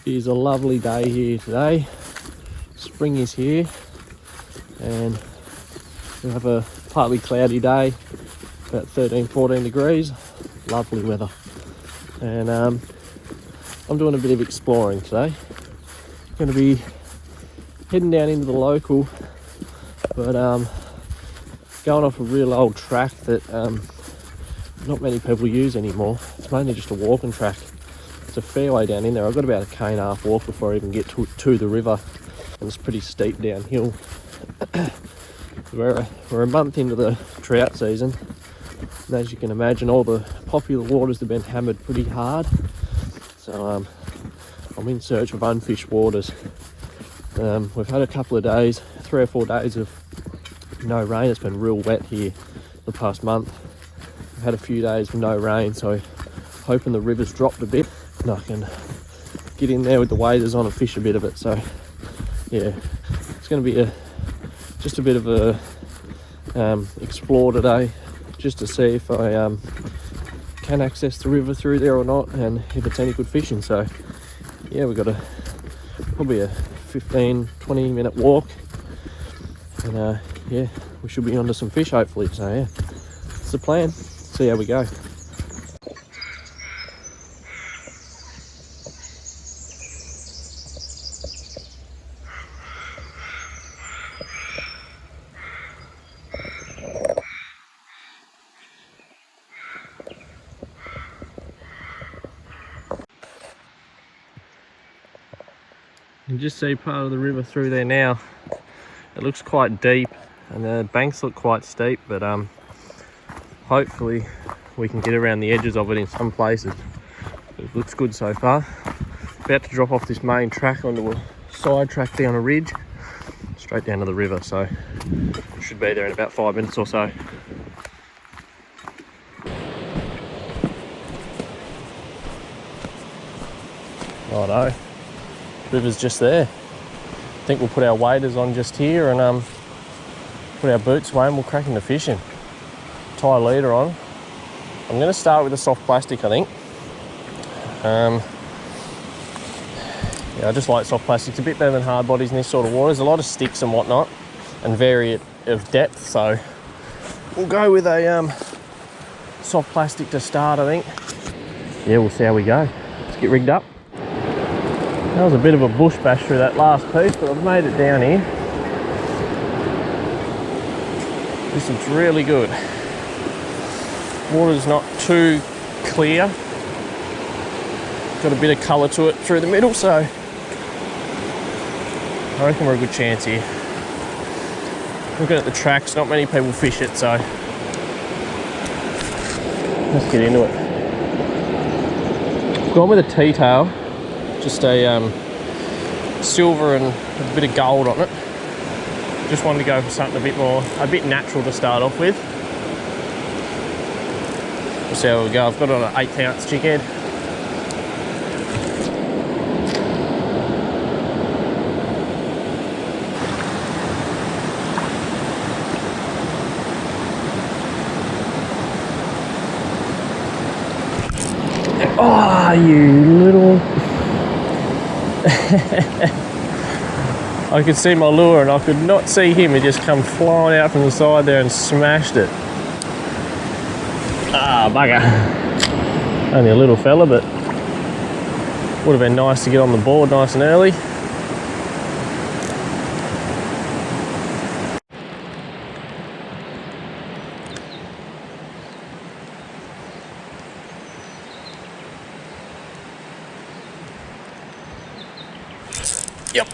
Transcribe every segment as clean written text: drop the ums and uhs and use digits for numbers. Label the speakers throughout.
Speaker 1: It is a lovely day here today. Spring is here and we have a partly cloudy day, about 13-14 degrees, lovely weather. And I'm doing a bit of exploring today. Going to be heading down into the local, but going off a real old track that not many people use anymore. It's mainly just a walking track. It's a fair way down in there. I've got about a k.5 walk before I even get to the river, and it's pretty steep downhill. We're a month into the trout season, and as you can imagine, all the popular waters have been hammered pretty hard. So I'm in search of unfished waters. We've had a couple of days, 3 or 4 days of no rain. It's been real wet here the past month. We've had a few days with no rain, so hoping the river's dropped a bit and I can get in there with the waders on and fish a bit of it. So yeah, it's going to be just a bit of a explore today, just to see if I can access the river through there or not, and if it's any good fishing. So yeah, we've got probably a 15-20 minute walk, and yeah, we should be onto some fish hopefully. So yeah, it's the plan. See how we go. You can just see part of the river through there now. It looks quite deep and the banks look quite steep, but hopefully we can get around the edges of it in some places. It looks good so far. About to drop off this main track onto a side track down a ridge, straight down to the river, so should be there in about 5 minutes or so. Righto. River's just there. I think we'll put our waders on just here and put our boots away and we'll crack into fishing. Tie a leader on. I'm going to start with a soft plastic, I think. Yeah, I just like soft plastics. A bit better than hard bodies in this sort of water. There's a lot of sticks and whatnot and vary of depth, so we'll go with a soft plastic to start, I think. Yeah, we'll see how we go. Let's get rigged up. That was a bit of a bush bash through that last piece, but I've made it down here. This looks really good. Water's not too clear. Got a bit of colour to it through the middle, so I reckon we're a good chance here. Looking at the tracks, not many people fish it, so let's get into it. I've gone with a T-tail. Just a silver and a bit of gold on it. Just wanted to go for something a bit natural to start off with. We'll see how we go. I've got it on an 1/8 ounce jig head. Oh, you little... I could see my lure and I could not see him. He just come flying out from the side there and smashed it. Ah, bugger. Only a little fella, but would have been nice to get on the board nice and early. Yep.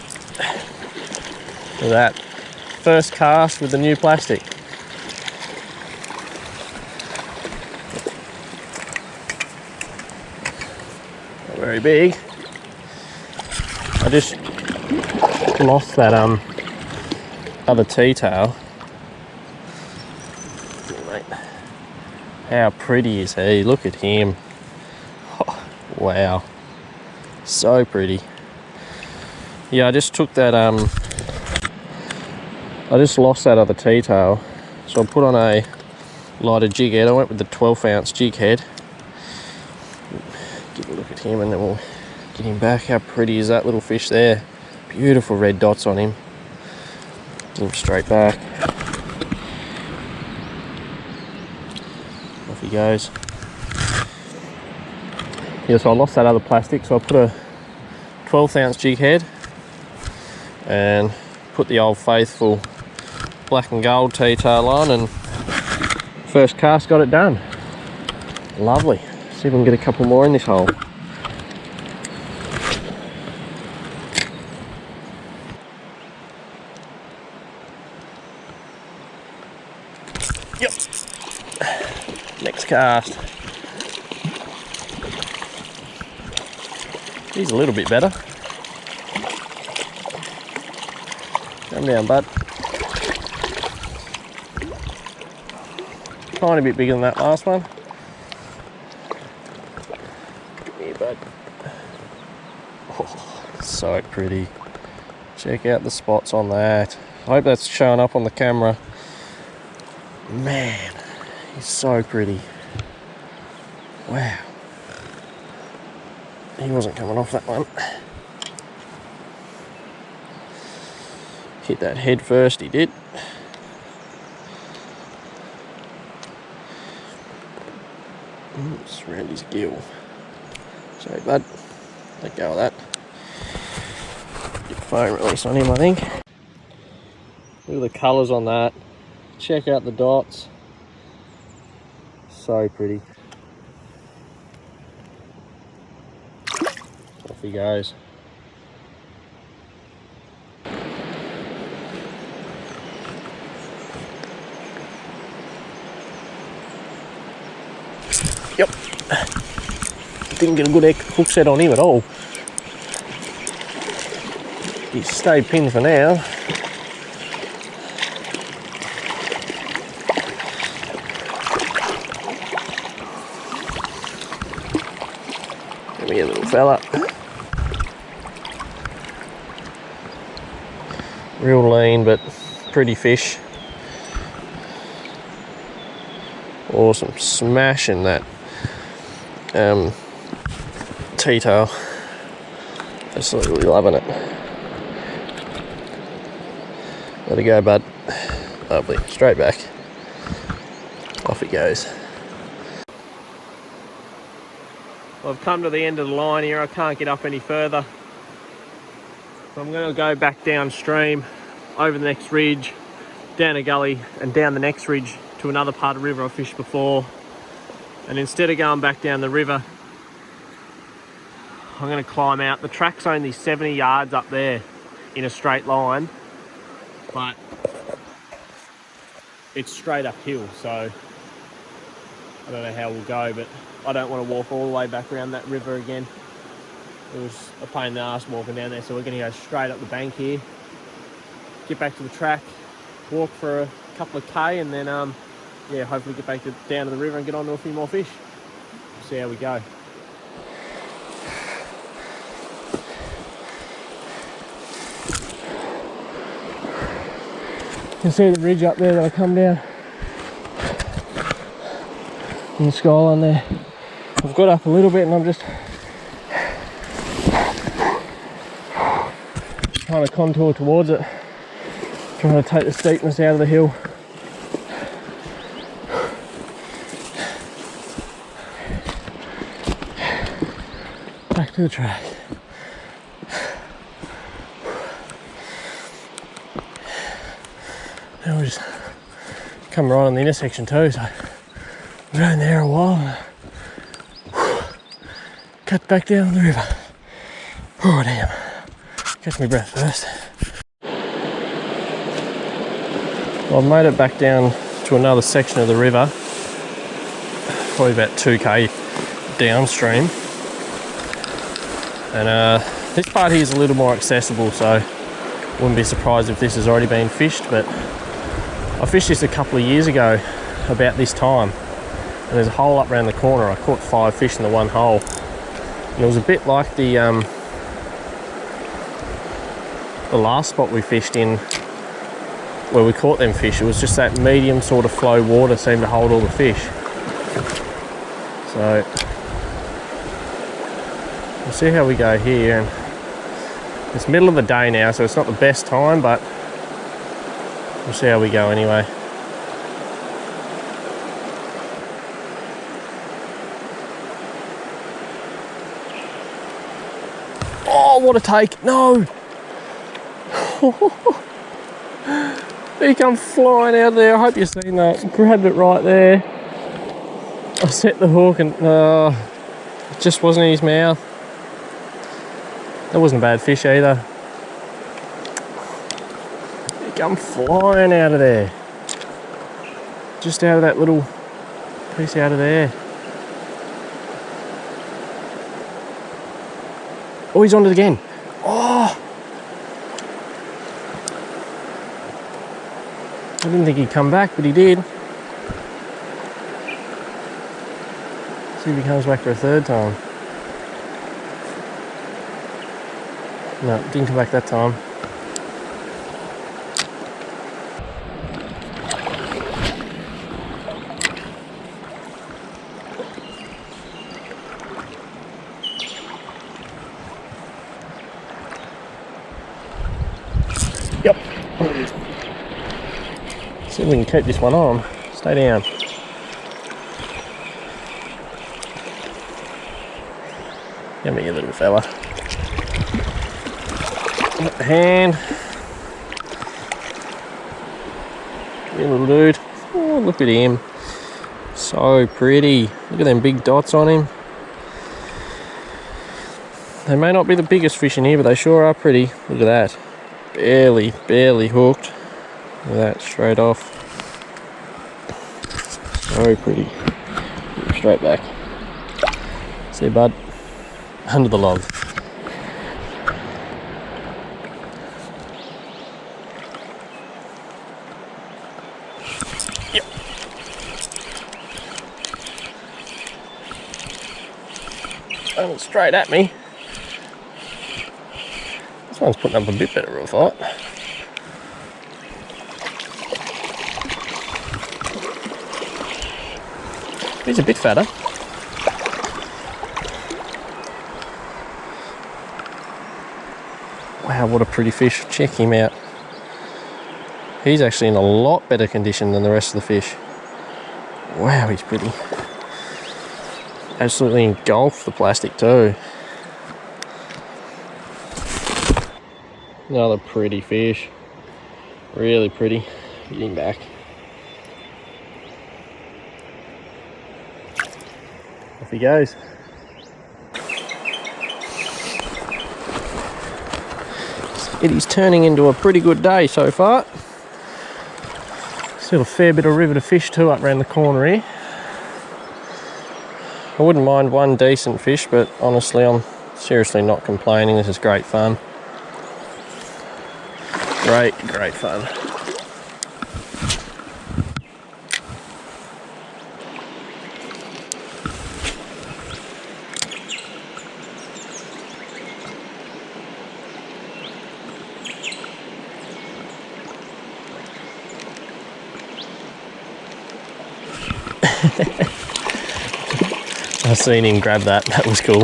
Speaker 1: Look at that. First cast with the new plastic. Not very big. I just lost that other T-tail. How pretty is he? Look at him. Oh, wow. So pretty. Yeah, I just took that, I just lost that other T-tail, so I put on a lighter jig head. I went with the 12 ounce jig head. Give a look at him and then we'll Get him back. How pretty is that little fish there? Beautiful red dots on him. Get him straight back. Off he goes. Yeah, so I lost that other plastic, so I put a 12th ounce jig head and put the old faithful black and gold T-tail on, and first cast got it done. Lovely. See if we can get a couple more in this hole. Yep. Next cast. He's a little bit better. Come down, bud. Tiny bit bigger than that last one. Come here, bud. Oh, so pretty. Check out the spots on that. I hope that's showing up on the camera. Man, he's so pretty. Wow. He wasn't coming off that one. Hit that head first, he did. It's around his gill. Sorry, bud. Let go of that. Get foam release on him, I think. Look at the colours on that. Check out the dots. So pretty. Off he goes. Yep. Didn't get a good hook set on him at all. He's stayed pinned for now. Come here, little fella. Real lean, but pretty fish. Awesome. Smashing that T-tail. Absolutely loving it. Let it go, bud. Lovely. Straight back. Off he goes. Well, I've come to the end of the line here. I can't get up any further. So I'm going to go back downstream, over the next ridge, down a gully, and down the next ridge to another part of the river I fished before. And instead of going back down the river, I'm going to climb out. The track's only 70 yards up there in a straight line, but it's straight uphill, so I don't know how we'll go, but I don't want to walk all the way back around that river again. It was a pain in the ass walking down there, so we're going to go straight up the bank here, get back to the track, walk for a couple of K, and then yeah, hopefully get back down to the river and get on to a few more fish. See how we go. You can see the ridge up there that I come down in the skyline there. I've got up a little bit and I'm just trying to contour towards it, trying to take the steepness out of the hill. Back to the track. Now we just come right on the intersection too, so we're around there a while and cut back down on the river. Oh damn, catch my breath first. Well, I've made it back down to another section of the river, probably about 2k downstream, and this part here is a little more accessible, so wouldn't be surprised if this has already been fished, but I fished this a couple of years ago about this time, and there's a hole up around the corner. I caught 5 fish in the one hole, and it was a bit like the last spot we fished in where we caught them fish. It was just that medium sort of flow water seemed to hold all the fish. So we'll see how we go here. And it's middle of the day now, so it's not the best time, but we'll see how we go anyway. Oh, what a take! No! He come flying out of there. I hope you've seen that. Grabbed it right there. I set the hook and it just wasn't in his mouth. That wasn't a bad fish either. He come flying out of there. Just out of that little piece out of there. Oh, he's on it again. Oh! I didn't think he'd come back, but he did. See if he comes back for a third time. No, didn't come back that time. Yep. See if we can keep this one on. Stay down. Come here, you little fella. Up the hand. Come here, little dude. Oh, look at him. So pretty. Look at them big dots on him. They may not be the biggest fish in here, but they sure are pretty. Look at that. Barely hooked. Look at that, straight off. So pretty. Straight back. See you, bud. Under the log. Yep. Coming straight at me. This one's putting up a bit better of a fight. He's a bit fatter. Wow, what a pretty fish. Check him out. He's actually in a lot better condition than the rest of the fish. Wow, he's pretty. Absolutely engulfed the plastic too. Another pretty fish. Really pretty. Get him back. Off he goes. It is turning into a pretty good day so far. Still a fair bit of river to fish too up around the corner here. I wouldn't mind one decent fish, but honestly I'm seriously not complaining. This is great fun. Great fun. I seen him grab that. That was cool.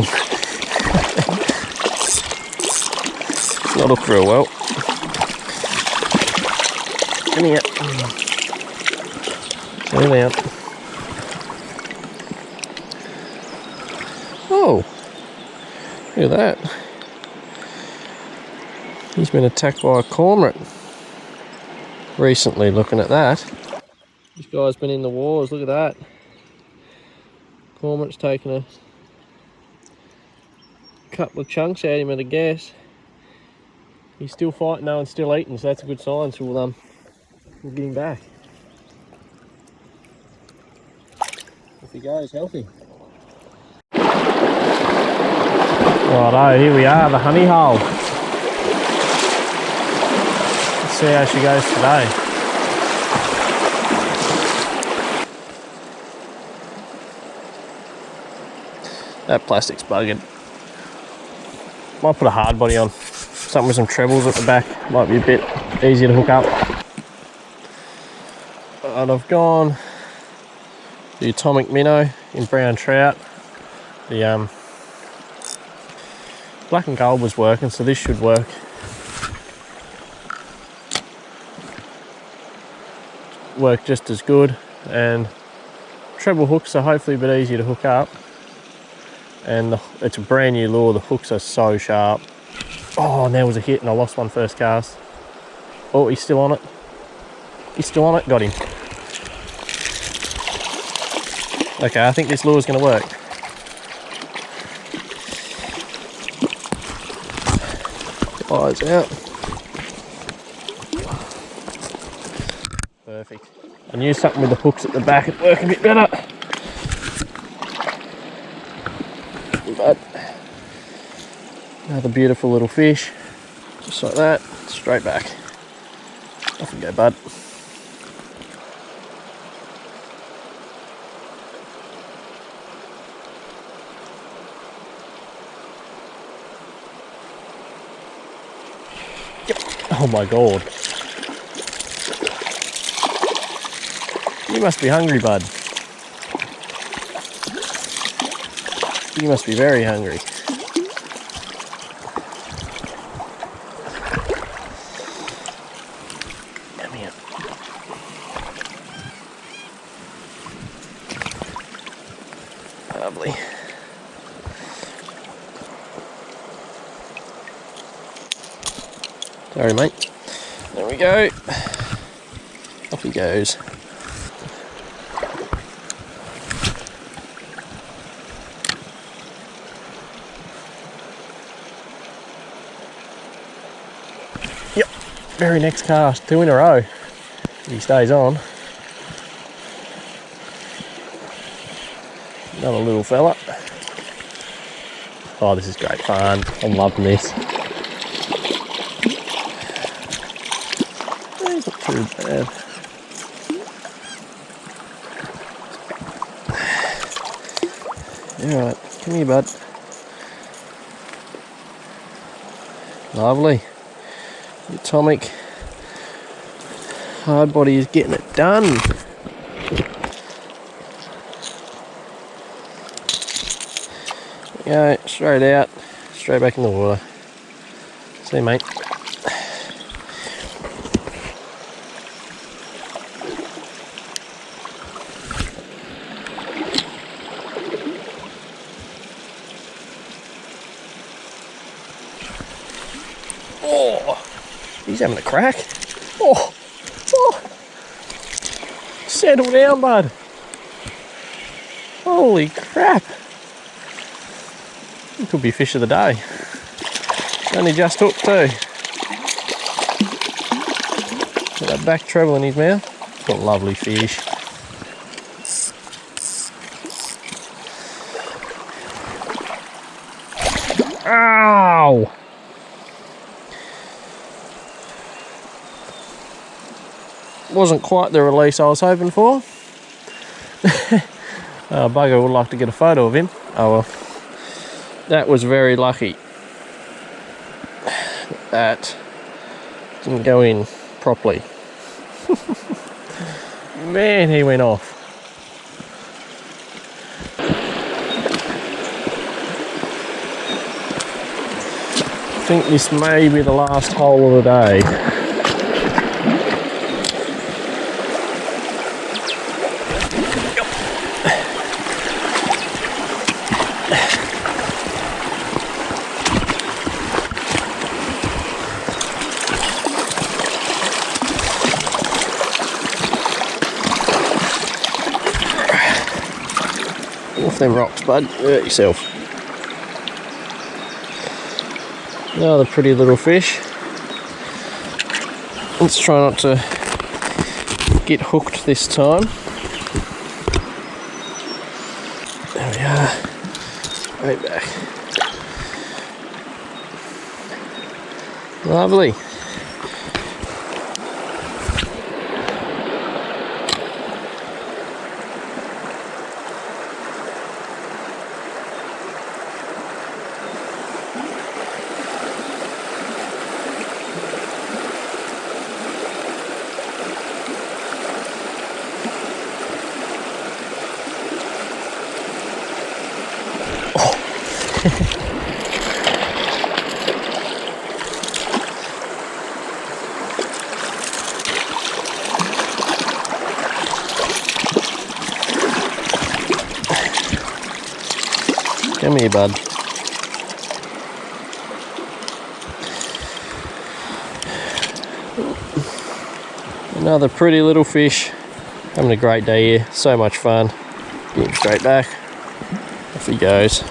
Speaker 1: Not hooked real well. Come here. Settle down. Oh, look at that. He's been attacked by a cormorant recently, looking at that. This guy's been in the wars, look at that. Cormorant's taken a couple of chunks out of him at a guess. He's still fighting though and still eating, so that's a good sign. So we'll get him back. Off he goes, healthy. Righto, here we are, the honey hole. Let's see how she goes today. That plastic's buggered. Might put a hard body on. Something with some trebles at the back. Might be a bit easier to hook up. And I've gone the atomic minnow in brown trout. The Black and gold was working, so this should work. Work just as good, and treble hooks are hopefully a bit easier to hook up. And it's a brand new lure, the hooks are so sharp. Oh, and there was a hit and I lost one first cast. Oh, he's still on it. He's still on it, got him. Okay, I think this lure's gonna work. Eyes out. Perfect. I knew something with the hooks at the back would work a bit better. But another beautiful little fish. Just like that, straight back. Off you go, bud. Yep. Oh my god. You must be hungry, bud. You must be very hungry. Come here. Lovely. Sorry, mate. There we go. Off he goes. Yep, very next cast, 2 in a row. He stays on. Another little fella. Oh, this is great fun. I'm loving this. He's not too bad. Alright, come here, bud. Lovely. The atomic hard body is getting it done. Go straight out, straight back in the water. See you, mate. Oh, he's having a crack. Oh, oh. Settle down, bud. Holy crap. It could be fish of the day. Only just hooked too. Got that back treble in his mouth. What a lovely fish. Ow! Wasn't quite the release I was hoping for. Bugger would like to get a photo of him. Oh well. That was very lucky. That didn't go in properly. Man, he went off. I think this may be the last hole of the day. Off them rocks, bud. Hurt yourself. Another pretty little fish. Let's try not to get hooked this time. There we are. Right back. Lovely. Come here, bud. Another pretty little fish. Having a great day here. So much fun. Get him straight back. Off he goes.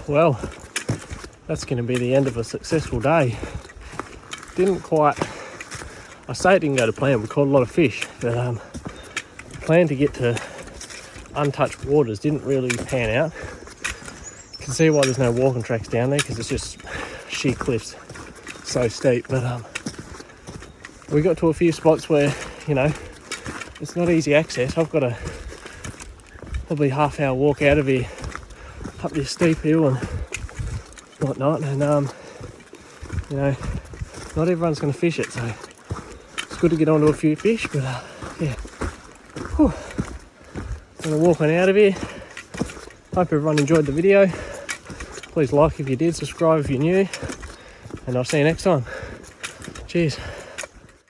Speaker 1: Well, that's going to be the end of a successful day. Didn't quite, I say it didn't go to plan, we caught a lot of fish, but plan to get to untouched waters didn't really pan out. You can see why there's no walking tracks down there, because it's just sheer cliffs, so steep. But we got to a few spots where, you know, it's not easy access. I've got a probably half-hour walk out of here up this steep hill and whatnot, and you know, not everyone's going to fish it, so it's good to get onto a few fish. But yeah, whew. I'm going to walk on out of here. Hope everyone enjoyed the video. Please like if you did, subscribe if you're new, and I'll see you next time. Cheers.